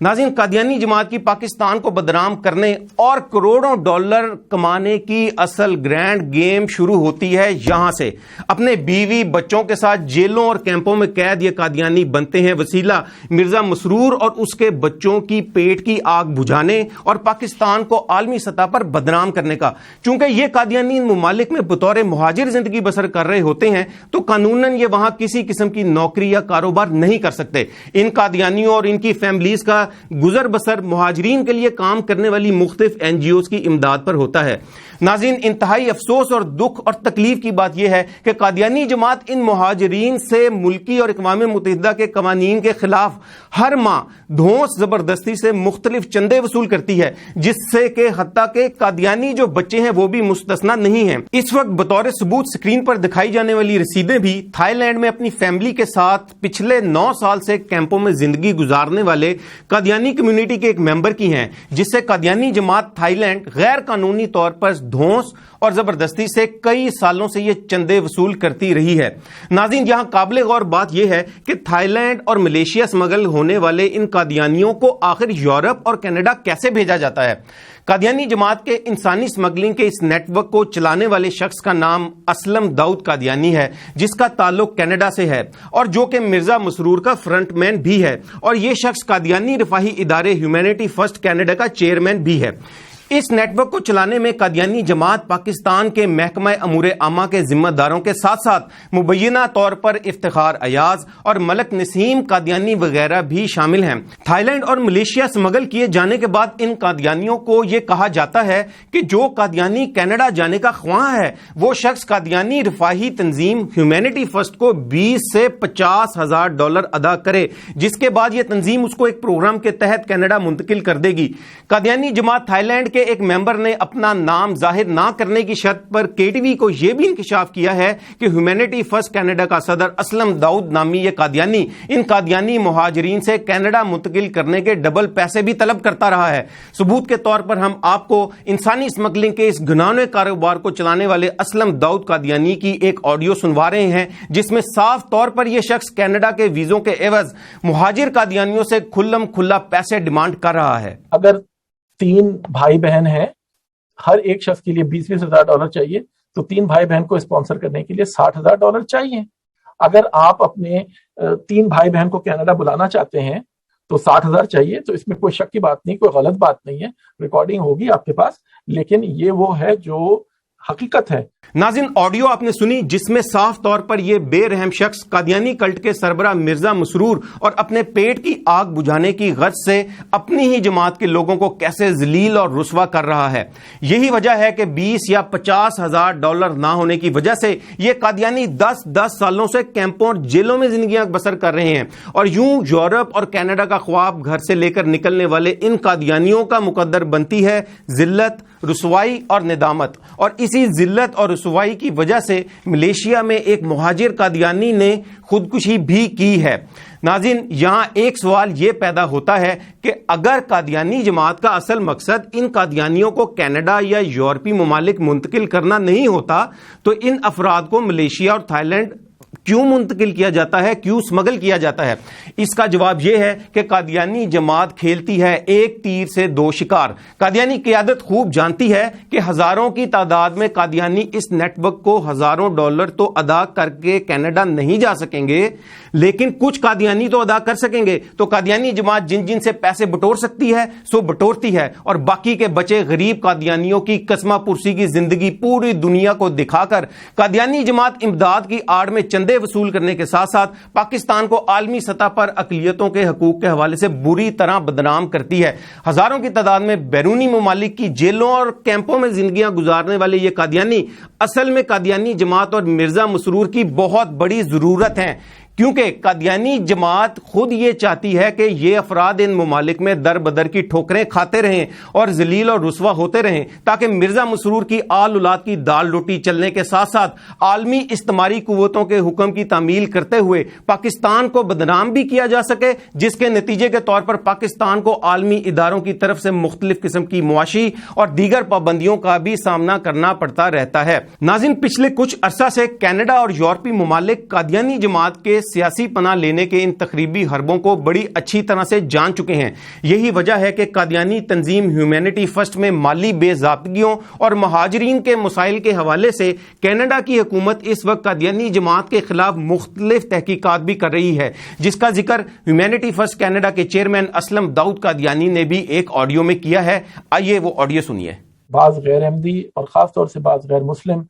ناظرین، قادیانی جماعت کی پاکستان کو بدنام کرنے اور کروڑوں ڈالر کمانے کی اصل گرینڈ گیم شروع ہوتی ہے یہاں سے۔ اپنے بیوی بچوں کے ساتھ جیلوں اور کیمپوں میں قید یہ قادیانی بنتے ہیں وسیلہ مرزا مسرور اور اس کے بچوں کی پیٹ کی آگ بجھانے اور پاکستان کو عالمی سطح پر بدنام کرنے کا۔ چونکہ یہ قادیانی ان ممالک میں بطور مہاجر زندگی بسر کر رہے ہوتے ہیں تو قانوناً یہ وہاں کسی قسم کی نوکری یا کاروبار نہیں کر سکتے۔ ان قادیانیوں اور ان کی فیملیز کا گزر بسر مہاجرین کے لیے کام کرنے والی مختلف NGOs کی امداد پر ہوتا ہے۔ ناظرین، انتہائی افسوس اور دکھ اور تکلیف کی بات یہ ہے کہ قادیانی جماعت ان مہاجرین سے ملکی اور اقوام متحدہ کے قوانین کے خلاف ہر ماہ دھونس زبردستی سے مختلف چندے وصول کرتی ہے، جس سے کہ حتیٰ کہ قادیانی جو بچے ہیں وہ بھی مستثنا نہیں ہیں۔ اس وقت بطور ثبوت سکرین پر دکھائی جانے والی رسیدیں بھی تھائی لینڈ میں اپنی فیملی کے ساتھ پچھلے 9 سال سے کیمپوں میں زندگی گزارنے والے قادیانی کمیونٹی کے ایک ممبر کی ہیں، جس سے قادیانی جماعت تھائی لینڈ غیر قانونی طور پر دھونس اور زبردستی سے کئی سالوں سے یہ چندے وصول کرتی رہی ہے۔ ناظرین، یہاں قابل غور بات یہ ہے کہ تھائی لینڈ اور ملیشیا سمگل ہونے والے ان قادیانیوں کو آخر یورپ اور کینیڈا کیسے بھیجا جاتا ہے؟ قادیانی جماعت کے انسانی سمگلنگ کے اس نیٹ ورک کو چلانے والے شخص کا نام اسلم داؤد قادیانی ہے، جس کا تعلق کینیڈا سے ہے اور جو کہ مرزا مسرور کا فرنٹ مین بھی ہے، اور یہ شخص قادیانی رفاہی ادارے ہیومینٹی فرسٹ کینیڈا کا چیئرمین بھی ہے۔ اس نیٹ ورک کو چلانے میں قادیانی جماعت پاکستان کے محکمہ امور عامہ کے ذمہ داروں کے ساتھ ساتھ مبینہ طور پر افتخار ایاز اور ملک نسیم قادیانی وغیرہ بھی شامل ہیں۔ تھائی لینڈ اور ملیشیا سمگل کیے جانے کے بعد ان قادیانیوں کو یہ کہا جاتا ہے کہ جو قادیانی کینیڈا جانے کا خواہاں ہے وہ شخص قادیانی رفاہی تنظیم ہیومینٹی فرسٹ کو 20 سے 50 ہزار ڈالر ادا کرے، جس کے بعد یہ تنظیم اس کو ایک پروگرام کے تحت کینیڈا منتقل کر دے گی۔ قادیانی جماعت تھائی لینڈ کے ایک ممبر نے اپنا نام ظاہر نہ کرنے کی شرط پر KTV کو یہ بھی انکشاف کیا ہے کہ ہیومینٹی فرسٹ کینیڈا کا صدر اسلم داؤد نامی یہ قادیانی ان قادیانی مہاجرین سے کینیڈا منتقل کرنے کے ڈبل پیسے بھی طلب کرتا رہا ہے۔ ثبوت کے طور پر ہم آپ کو انسانی اسمگلنگ کے اس گھناؤنے کاروبار کو چلانے والے اسلم داؤد قادیانی کی ایک آڈیو سنوا رہے ہیں، جس میں صاف طور پر یہ شخص کینیڈا کے ویزوں کے عوض مہاجر قادیانیوں سے کھلم کھلا پیسے ڈیمانڈ کر رہا ہے۔ اگر 3 بھائی بہن ہیں، ہر ایک شخص کے لیے 20-20 ہزار ڈالر چاہیے، تو 3 بھائی بہن کو اسپانسر کرنے کے لیے 60 ہزار ڈالر چاہیے۔ اگر آپ اپنے 3 بھائی بہن کو کینیڈا بلانا چاہتے ہیں تو 60 ہزار چاہیے۔ تو اس میں کوئی شک کی بات نہیں، کوئی غلط بات نہیں ہے، ریکارڈنگ ہوگی آپ کے پاس، لیکن یہ وہ ہے جو حقیقت ہے۔ ناظرین، آڈیو آپ نے سنی جس میں صاف طور پر یہ بے رحم شخص قادیانی کلٹ کے سربراہ مرزا مسرور اور اپنے پیٹ کی آگ بجھانے کی غرض سے اپنی ہی جماعت کے لوگوں کو کیسے ذلیل اور رسوا کر رہا ہے۔ یہی وجہ ہے کہ 20 یا 50 ہزار ڈالر نہ ہونے کی وجہ سے یہ قادیانی 10 سالوں سے کیمپوں اور جیلوں میں زندگیاں بسر کر رہے ہیں، اور یوں یورپ اور کینیڈا کا خواب گھر سے لے کر نکلنے والے ان قادیانیوں کا مقدر بنتی ہے ذلت، رسوائی اور ندامت۔ اور اسی ذلت اور رسوائی کی وجہ سے ملیشیا میں ایک مہاجر قادیانی نے خودکشی بھی کی ہے۔ ناظرین، یہاں ایک سوال یہ پیدا ہوتا ہے کہ اگر قادیانی جماعت کا اصل مقصد ان قادیانیوں کو کینیڈا یا یورپی ممالک منتقل کرنا نہیں ہوتا تو ان افراد کو ملیشیا اور تھائی لینڈ کیوں منتقل کیا جاتا ہے، کیوں اسمگل کیا جاتا ہے؟ اس کا جواب یہ ہے کہ قادیانی جماعت کھیلتی ہے ایک تیر سے 2 شکار۔ قادیانی قیادت خوب جانتی ہے کہ ہزاروں کی تعداد میں قادیانی اس نیٹ ورک کو ہزاروں ڈالر تو ادا کر کے کینیڈا نہیں جا سکیں گے، لیکن کچھ قادیانی تو ادا کر سکیں گے۔ تو قادیانی جماعت جن جن سے پیسے بٹور سکتی ہے سو بٹورتی ہے، اور باقی کے بچے غریب قادیانیوں کی قسمہ پرسی کی زندگی پوری دنیا کو دکھا کر قادیانی جماعت امداد کی آڑ میں چندے وصول کرنے کے ساتھ ساتھ پاکستان کو عالمی سطح پر اقلیتوں کے حقوق کے حوالے سے بری طرح بدنام کرتی ہے۔ ہزاروں کی تعداد میں بیرونی ممالک کی جیلوں اور کیمپوں میں زندگیاں گزارنے والے یہ قادیانی اصل میں قادیانی جماعت اور مرزا مسرور کی بہت بڑی ضرورت ہیں، کیونکہ قادیانی جماعت خود یہ چاہتی ہے کہ یہ افراد ان ممالک میں در بدر کی ٹھوکریں کھاتے رہیں اور ذلیل اور رسوا ہوتے رہیں، تاکہ مرزا مسرور کی آل اولاد کی دال روٹی چلنے کے ساتھ ساتھ عالمی استعماری قوتوں کے حکم کی تعمیل کرتے ہوئے پاکستان کو بدنام بھی کیا جا سکے، جس کے نتیجے کے طور پر پاکستان کو عالمی اداروں کی طرف سے مختلف قسم کی معاشی اور دیگر پابندیوں کا بھی سامنا کرنا پڑتا رہتا ہے۔ ناظرین، پچھلے کچھ عرصہ سے کینیڈا اور یورپی ممالک قادیانی جماعت کے سیاسی پناہ لینے کے ان تخریبی حربوں کو بڑی اچھی طرح سے جان چکے ہیں. یہی وجہ ہے کہ قادیانی تنظیم ہیومینٹی فرسٹ میں مالی بے ضابطگیوں اور مہاجرین کے مسائل کے حوالے سے کینیڈا کی حکومت اس وقت قادیانی جماعت کے خلاف مختلف تحقیقات بھی کر رہی ہے، جس کا ذکر ہیومینٹی فرسٹ کینیڈا کے چیئرمین اسلم داؤد قادیانی نے بھی ایک آڈیو میں کیا ہے. آئیے وہ آڈیو سنیے. بعض غیر احمدی اور خاص طور سے بعض غیر مسلم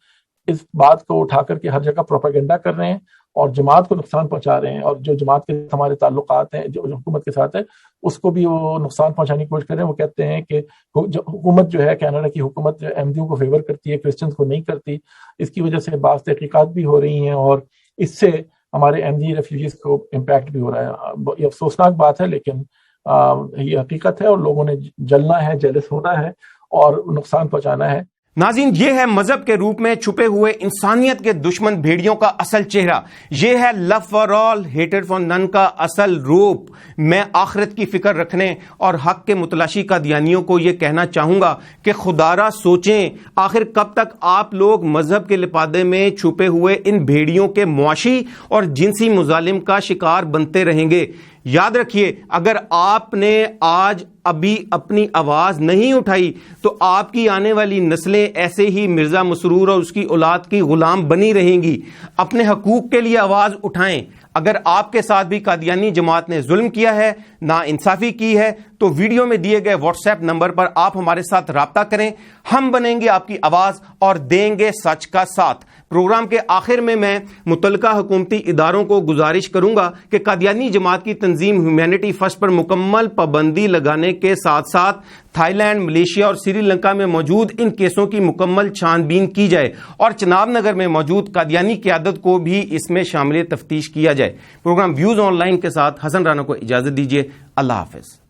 اس بات کو اٹھا کر کے ہر جگہ پروپیگنڈا کر رہے ہیں اور جماعت کو نقصان پہنچا رہے ہیں، اور جو جماعت کے ہمارے تعلقات ہیں جو حکومت کے ساتھ ہے اس کو بھی وہ نقصان پہنچانے کی کوشش کر رہے ہیں. وہ کہتے ہیں کہ حکومت جو ہے کینیڈا کی حکومت احمدیوں کو فیور کرتی ہے، کرسچنز کو نہیں کرتی. اس کی وجہ سے بعض تحقیقات بھی ہو رہی ہیں اور اس سے ہمارے احمدی ریفیوجیز کو امپیکٹ بھی ہو رہا ہے. یہ افسوسناک بات ہے لیکن یہ حقیقت ہے اور لوگوں نے جلنا ہے، جیلس ہونا ہے اور نقصان پہنچانا ہے. ناظرین، یہ ہے مذہب کے روپ میں چھپے ہوئے انسانیت کے دشمن بھیڑیوں کا اصل چہرہ. یہ ہے love for all hated for none کا اصل روپ. میں آخرت کی فکر رکھنے اور حق کے متلاشی قادیانیوں کو یہ کہنا چاہوں گا کہ خدا را سوچیں، آخر کب تک آپ لوگ مذہب کے لپادے میں چھپے ہوئے ان بھیڑیوں کے معاشی اور جنسی مظالم کا شکار بنتے رہیں گے. یاد رکھیے، اگر آپ نے آج ابھی اپنی آواز نہیں اٹھائی تو آپ کی آنے والی نسلیں ایسے ہی مرزا مسرور اور اس کی اولاد کی غلام بنی رہیں گی. اپنے حقوق کے لیے آواز اٹھائیں. اگر آپ کے ساتھ بھی قادیانی جماعت نے ظلم کیا ہے، ناانصافی کی ہے، تو ویڈیو میں دیے گئے واٹس ایپ نمبر پر آپ ہمارے ساتھ رابطہ کریں. ہم بنیں گے آپ کی آواز اور دیں گے سچ کا ساتھ. پروگرام کے آخر میں متعلقہ حکومتی اداروں کو گزارش کروں گا کہ قادیانی جماعت کی تنظیم ہیومینٹی فرسٹ پر مکمل پابندی لگانے کے ساتھ ساتھ تھائی لینڈ، ملیشیا اور سری لنکا میں موجود ان کیسوں کی مکمل چھان بین کی جائے اور چناب نگر میں موجود قادیانی قیادت کو بھی اس میں شامل تفتیش کیا جائے. پروگرام ویوز آن لائن کے ساتھ حسن رانا کو اجازت دیجیے. اللہ حافظ.